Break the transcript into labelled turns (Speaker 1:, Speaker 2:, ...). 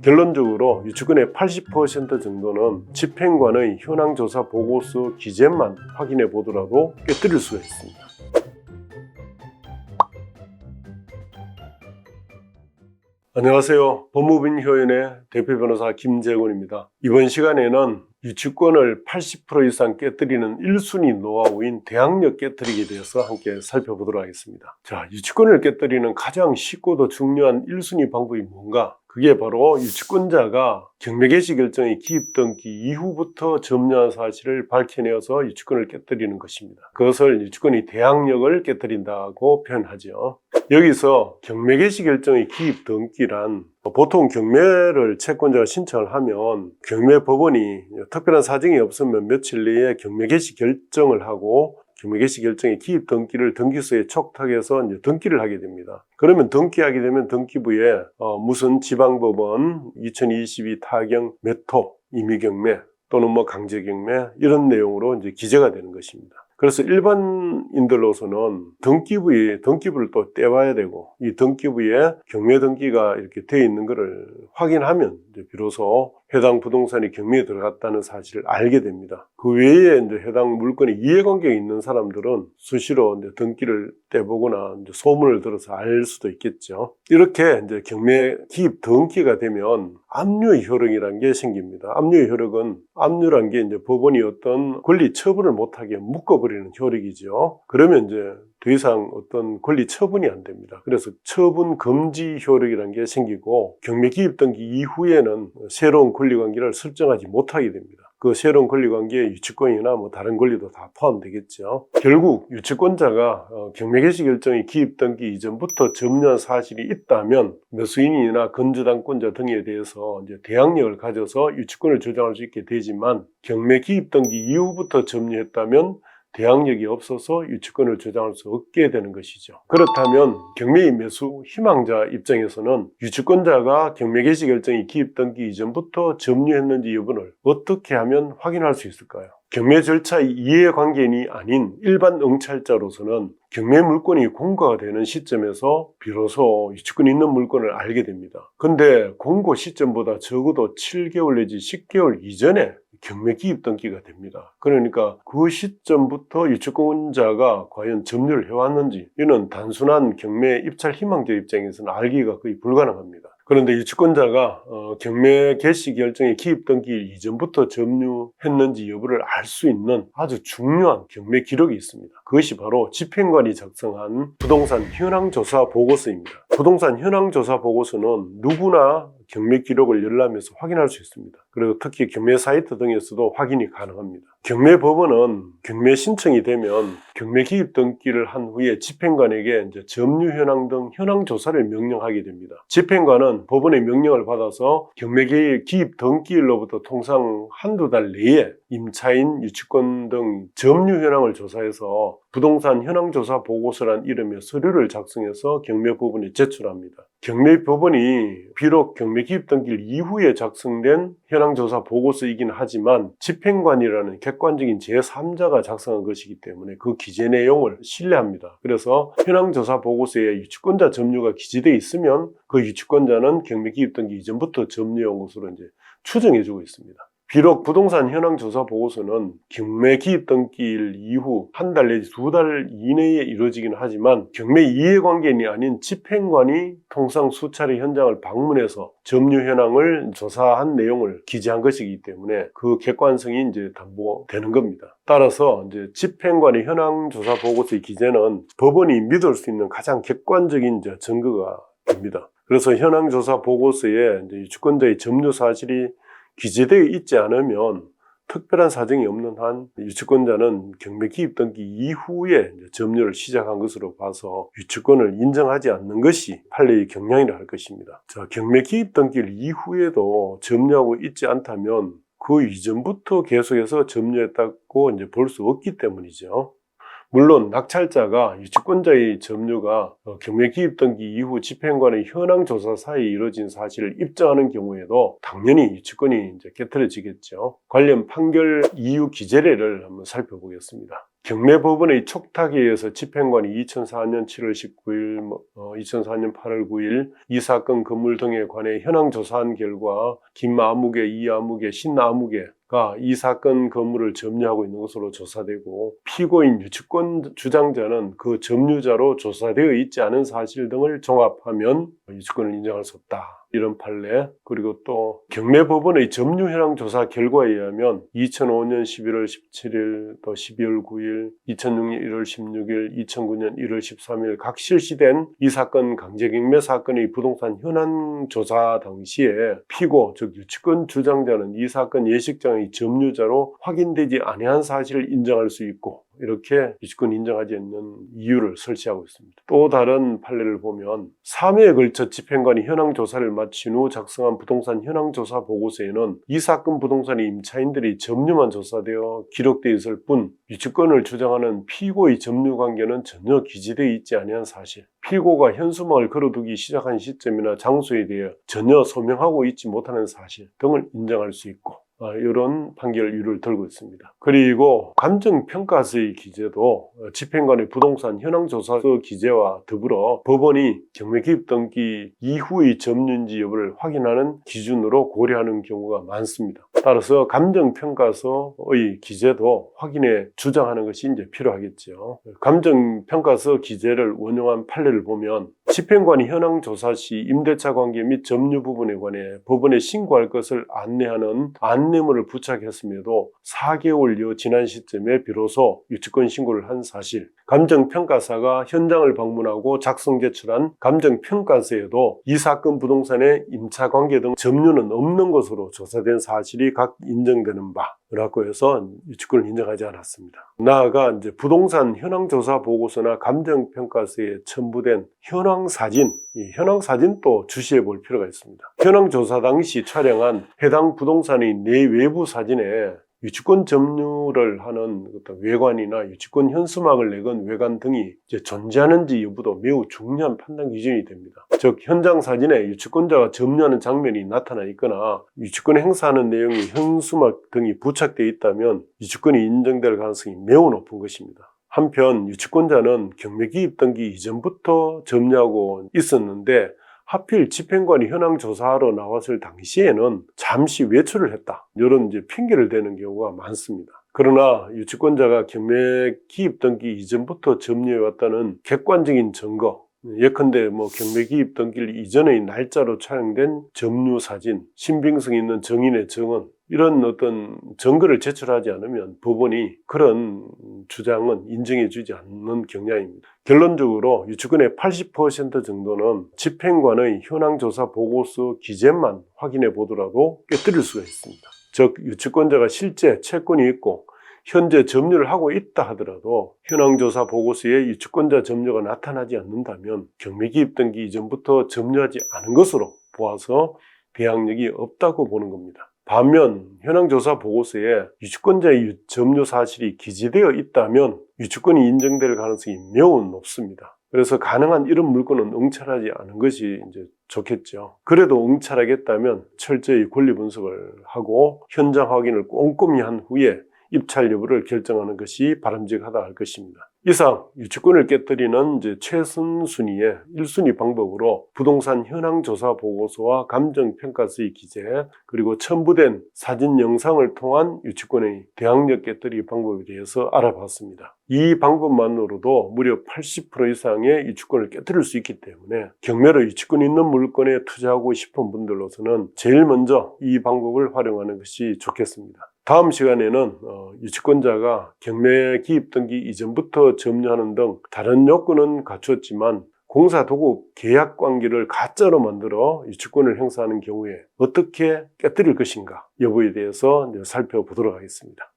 Speaker 1: 결론적으로 유치권의 80% 정도는 집행관의 현황조사 보고서 기재만 확인해 보더라도 깨뜨릴 수가 있습니다. 안녕하세요. 법무법인 효연의 대표 변호사 김재곤입니다. 이번 시간에는 유치권을 80% 이상 깨뜨리는 1순위 노하우인 대항력 깨뜨리기에 대해서 함께 살펴보도록 하겠습니다. 자, 유치권을 깨뜨리는 가장 쉽고도 중요한 1순위 방법이 뭔가? 그게 바로 유치권자가 경매개시 결정의 기입등기 이후부터 점유한 사실을 밝혀내어서 유치권을 깨뜨리는 것입니다. 그것을 유치권의 대항력을 깨뜨린다고 표현하죠. 여기서 경매개시 결정의 기입등기란 보통 경매를 채권자가 신청을 하면 경매법원이 특별한 사정이 없으면 며칠 내에 경매개시 결정을 하고 경매개시 결정의 기입 등기를 등기소에 촉탁해서 등기를 하게 됩니다. 그러면 등기하게 되면 등기부에 무슨 지방법원 2022 타경 매토 임의경매 또는 강제경매 이런 내용으로 이제 기재가 되는 것입니다. 그래서 일반인들로서는 등기부를 또 떼와야 되고 이 등기부에 경매 등기가 이렇게 되어 있는 것을 확인하면 이제 비로소 해당 부동산이 경매에 들어갔다는 사실을 알게 됩니다. 그 외에 이제 해당 물건에 이해관계가 있는 사람들은 수시로 이제 등기를 떼보거나 이제 소문을 들어서 알 수도 있겠죠. 이렇게 이제 경매 기입 등기가 되면 압류의 효력이라는 게 생깁니다. 압류의 효력은 압류란 게 이제 법원이 어떤 권리 처분을 못하게 묶어버리는 효력이죠. 그러면 이제 더 이상 어떤 권리 처분이 안 됩니다. 그래서 처분 금지 효력이라는 게 생기고 경매 기입 등기 이후에는 새로운 권리관계를 설정하지 못하게 됩니다. 그 새로운 권리관계에 유치권이나 다른 권리도 다 포함되겠죠. 결국 유치권자가 경매개시 결정의 기입 등기 이전부터 점유한 사실이 있다면 매수인이나 건조당권자 등에 대해서 이제 대항력을 가져서 유치권을 주장할 수 있게 되지만 경매 기입 등기 이후부터 점유했다면 대항력이 없어서 유치권을 주장할 수 없게 되는 것이죠. 그렇다면 경매의 매수 희망자 입장에서는 유치권자가 경매개시 결정의 기입 등기 이전부터 점유했는지 여부를 어떻게 하면 확인할 수 있을까요? 경매 절차의 이해관계인이 아닌 일반 응찰자로서는 경매 물건이 공고가 되는 시점에서 비로소 유치권이 있는 물건을 알게 됩니다. 근데 공고 시점보다 적어도 7개월 내지 10개월 이전에 경매 기입 등기가 됩니다. 그러니까 그 시점부터 유치권자가 과연 점유를 해왔는지 이는 단순한 경매 입찰 희망자 입장에서는 알기가 거의 불가능합니다. 그런데 유치권자가 경매 개시 결정의 기입 등기 이전부터 점유했는지 여부를 알 수 있는 아주 중요한 경매 기록이 있습니다. 그것이 바로 집행관이 작성한 부동산 현황조사 보고서입니다. 부동산 현황조사 보고서는 누구나 경매 기록을 열람해서 확인할 수 있습니다. 그리고 특히 경매 사이트 등에서도 확인이 가능합니다. 경매법원은 경매 신청이 되면 경매 기입 등기를 한 후에 집행관에게 이제 점유 현황 등 현황 조사를 명령하게 됩니다. 집행관은 법원의 명령을 받아서 경매 기입 등기일로부터 통상 한두 달 내에 임차인, 유치권 등 점유 현황을 조사해서 부동산 현황조사 보고서란 이름의 서류를 작성해서 경매법원에 제출합니다. 경매법원이 비록 경매 기입 등기일 이후에 작성된 현황조사 보고서이긴 하지만 집행관이라는 객관적인 제3자가 작성한 것이기 때문에 그 기재 내용을 신뢰합니다. 그래서 현황조사 보고서에 유치권자 점유가 기재되어 있으면 그 유치권자는 경매 기입 등기 이전부터 점유한 것으로 이제 추정해주고 있습니다. 비록 부동산 현황조사 보고서는 경매 기입 등기일 이후 한 달 내지 2달 이내에 이루어지긴 하지만 경매 이해관계인이 아닌 집행관이 통상 수차례 현장을 방문해서 점유 현황을 조사한 내용을 기재한 것이기 때문에 그 객관성이 이제 담보되는 겁니다. 따라서 이제 집행관의 현황조사 보고서의 기재는 법원이 믿을 수 있는 가장 객관적인 증거가 됩니다. 그래서 현황조사 보고서에 이제 유치권자의 점유 사실이 기재되어 있지 않으면 특별한 사정이 없는 한 유치권자는 경매 기입 등기 이후에 점유를 시작한 것으로 봐서 유치권을 인정하지 않는 것이 판례의 경향이라 할 것입니다. 자, 경매 기입 등기일 이후에도 점유하고 있지 않다면 그 이전부터 계속해서 점유했다고 이제 볼 수 없기 때문이죠. 물론 낙찰자가 유치권자의 점유가 경매 기입 등기 이후 집행관의 현황 조사 사이에 이루어진 사실을 입증하는 경우에도 당연히 유치권이 이제 깨트려지겠죠. 관련 판결 이유 기재례를 한번 살펴보겠습니다. 경매법원의 촉탁에 의해서 집행관이 2004년 7월 19일, 2004년 8월 9일 이 사건 건물 등에 관해 현황 조사한 결과 김아무개, 이아무개, 신아무개가 이 사건 건물을 점유하고 있는 것으로 조사되고 피고인 유치권 주장자는 그 점유자로 조사되어 있지 않은 사실 등을 종합하면 유치권을 인정할 수 없다. 이런 판례. 그리고 또 경매법원의 점유 현황 조사 결과에 의하면 2005년 11월 17일 또 12월 9일, 2006년 1월 16일, 2009년 1월 13일 각 실시된 이 사건 강제경매 사건의 부동산 현황 조사 당시에 피고 즉 유치권 주장자는 이 사건 예식장의 점유자로 확인되지 아니한 사실을 인정할 수 있고 이렇게 유치권 인정하지 않는 이유를 설치하고 있습니다. 또 다른 판례를 보면 3회에 걸쳐 집행관이 현황 조사를 마친 후 작성한 부동산 현황 조사 보고서에는 이 사건 부동산의 임차인들이 점유만 조사되어 기록되어 있을 뿐 유치권을 주장하는 피고의 점유 관계는 전혀 기재되어 있지 아니한 사실, 피고가 현수막을 걸어두기 시작한 시점이나 장소에 대해 전혀 소명하고 있지 못하는 사실 등을 인정할 수 있고 이런 판결 이유를 들고 있습니다. 그리고 감정평가서의 기재도 집행관의 부동산 현황조사서 기재와 더불어 법원이 경매기입 등기 이후의 점유인지 여부를 확인하는 기준으로 고려하는 경우가 많습니다. 따라서 감정평가서의 기재도 확인해 주장하는 것이 이제 필요하겠죠. 감정평가서 기재를 원용한 판례를 보면 집행관이 현황조사 시 임대차 관계 및 점유 부분에 관해 법원에 신고할 것을 안내하는 안내문을 부착했음에도 4개월여 지난 시점에 비로소 유치권 신고를 한 사실, 감정평가사가 현장을 방문하고 작성 제출한 감정평가서에도 이 사건 부동산의 임차관계 등 점유는 없는 것으로 조사된 사실이 각 인정되는 바 라고 해서 유치권을 인정하지 않았습니다. 나아가 이제 부동산 현황조사 보고서나 감정평가서에 첨부된 현황사진, 이 현황사진도 주시해 볼 필요가 있습니다. 현황조사 당시 촬영한 해당 부동산의 내외부 사진에 유치권 점유를 하는 외관이나 유치권 현수막을 내건 외관 등이 이제 존재하는지 여부도 매우 중요한 판단 기준이 됩니다. 즉 현장 사진에 유치권자가 점유하는 장면이 나타나 있거나 유치권 행사하는 내용이 현수막 등이 부착되어 있다면 유치권이 인정될 가능성이 매우 높은 것입니다. 한편 유치권자는 경매기입 등기 이전부터 점유하고 있었는데 하필 집행관이 현황조사하러 나왔을 당시에는 잠시 외출을 했다. 이런 이제 핑계를 대는 경우가 많습니다. 그러나 유치권자가 경매기입 등기 이전부터 점유해왔다는 객관적인 증거, 예컨대 경매기입 등기를 이전의 날짜로 촬영된 점유 사진, 신빙성 있는 증인의 증언, 이런 어떤 증거를 제출하지 않으면 법원이 그런 주장은 인정해주지 않는 경향입니다. 결론적으로 유치권의 80% 정도는 집행관의 현황조사 보고서 기재만 확인해 보더라도 깨뜨릴 수가 있습니다. 즉 유치권자가 실제 채권이 있고 현재 점유를 하고 있다 하더라도 현황조사 보고서에 유치권자 점유가 나타나지 않는다면 경매기입 등기 이전부터 점유하지 않은 것으로 보아서 배항력이 없다고 보는 겁니다. 반면 현황조사 보고서에 유치권자의 점유 사실이 기재되어 있다면 유치권이 인정될 가능성이 매우 높습니다. 그래서 가능한 이런 물건은 응찰하지 않은 것이 이제 좋겠죠. 그래도 응찰하겠다면 철저히 권리 분석을 하고 현장 확인을 꼼꼼히 한 후에 입찰 여부를 결정하는 것이 바람직하다 할 것입니다. 이상 유치권을 깨뜨리는 최선순위의 1순위 방법으로 부동산 현황조사 보고서와 감정평가서의 기재 그리고 첨부된 사진 영상을 통한 유치권의 대항력 깨뜨리기 방법에 대해서 알아봤습니다. 이 방법만으로도 무려 80% 이상의 유치권을 깨뜨릴 수 있기 때문에 경매로 유치권 있는 물건에 투자하고 싶은 분들로서는 제일 먼저 이 방법을 활용하는 것이 좋겠습니다. 다음 시간에는 유치권자가 경매 기입 등기 이전부터 점유하는 등 다른 요건은 갖췄지만 공사도급 계약 관계를 가짜로 만들어 유치권을 행사하는 경우에 어떻게 깨뜨릴 것인가 여부에 대해서 살펴보도록 하겠습니다.